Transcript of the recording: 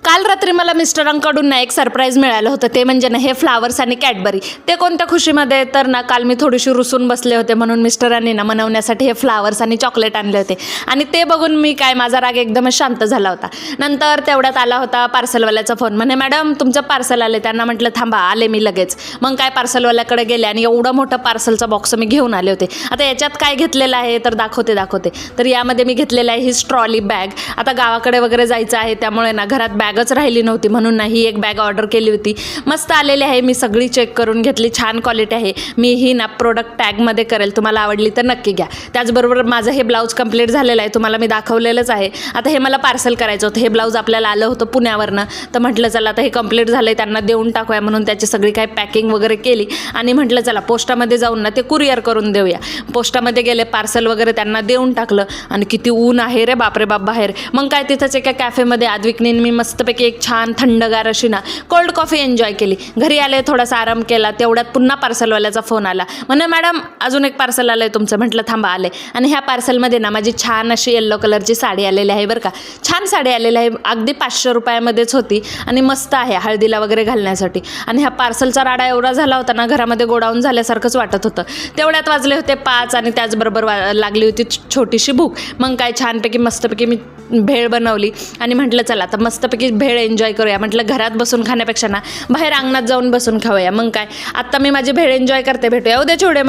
काल रात्री मला मिस्टरांकडून ना एक सरप्राईज मिळालं होतं, ते म्हणजे ना हे फ्लावर्स आणि कॅडबरी. ते कोणत्या खुशीमध्ये, तर ना काल मी थोडीशी रुसून बसले होते म्हणून मिस्टरांनी ना मनवण्यासाठी हे फ्लावर्स आणि चॉकलेट आणले होते आणि ते बघून मी काय, माझा राग एकदमच शांत झाला होता. नंतर तेवढ्यात आला होता पार्सलवाल्याचा फोन. म्हणे मॅडम तुमचं पार्सल आले. त्यांना म्हटलं थांबा, आले मी लगेच. मग काय पार्सलवाल्याकडे गेले आणि एवढं मोठं पार्सलचा बॉक्स मी घेऊन आले होते. आता याच्यात काय घेतलेलं आहे तर दाखवते. तर यामध्ये मी घेतलेलं आहे ही ट्रॉली बॅग. आता गावाकडे वगैरे जायचं आहे त्यामुळे ना घरात बॅगच राहिली नव्हती म्हणून ना ही एक बॅग ऑर्डर केली होती. मस्त आलेली आहे, मी सगळी चेक करून घेतली, छान क्वालिटी आहे. मी ही ना प्रोडक्ट टॅगमध्ये करेल, तुम्हाला आवडली तर नक्की घ्या. त्याचबरोबर माझं हे ब्लाऊज कंप्लीट झालेलं आहे, तुम्हाला मी दाखवलेलंच आहे. आता हे मला पार्सल करायचं होतं. हे ब्लाऊज आपल्याला आलं होतं पुण्यावरनं, तर म्हटलं चला आता हे कंप्लीट झालं आहे, त्यांना देऊन टाकूया म्हणून त्याची सगळी काही पॅकिंग वगैरे केली आणि म्हटलं चला पोस्टामध्ये जाऊन ना ते कुरिअर करून देऊया. पोस्टामध्ये गेले, पार्सल वगैरे त्यांना देऊन टाकलं आणि किती ऊन आहे रे बापरे बाप बाहेर. मग काय तिथंच एका कॅफेमध्ये आद्विकनीन मी मस्तपैकी एक छान थंडगार अशी ना कोल्ड कॉफी एन्जॉय केली. घरी आले, थोडासा आराम केला. तेवढ्यात पुन्हा पार्सलवाल्याचा फोन आला. म्हणे मॅडम अजून एक पार्सल आलं आहे तुमचं. म्हटलं थांबा, आले. आणि ह्या पार्सलमध्ये ना माझी छान अशी येल्लो कलरची साडी आलेली आहे बरं का. छान साडी आलेली आहे, अगदी 500 रुपयामध्येच होती आणि मस्त आहे हळदीला वगैरे घालण्यासाठी. आणि ह्या पार्सलचा राडा एवढा झाला होता ना, घरामध्ये गोडाऊन झाल्यासारखंच वाटत होतं. तेवढ्यात वाजले होते 5 आणि त्याचबरोबर लागली होती छोटीशी भूक. मग काय छानपैकी मस्तपैकी मी भेळ बनवली आणि म्हटलं चला आता मस्तपैकी भेळ एन्जॉय करूया. म्हटलं घरात बसून खाण्यापेक्षा ना बाहेर अंगणात जाऊन बसून खाऊया. मग काय, आत्ता मी माझी भेळ एन्जॉय करते. भेटूया उद्याच्या व्हिडिओमध्ये.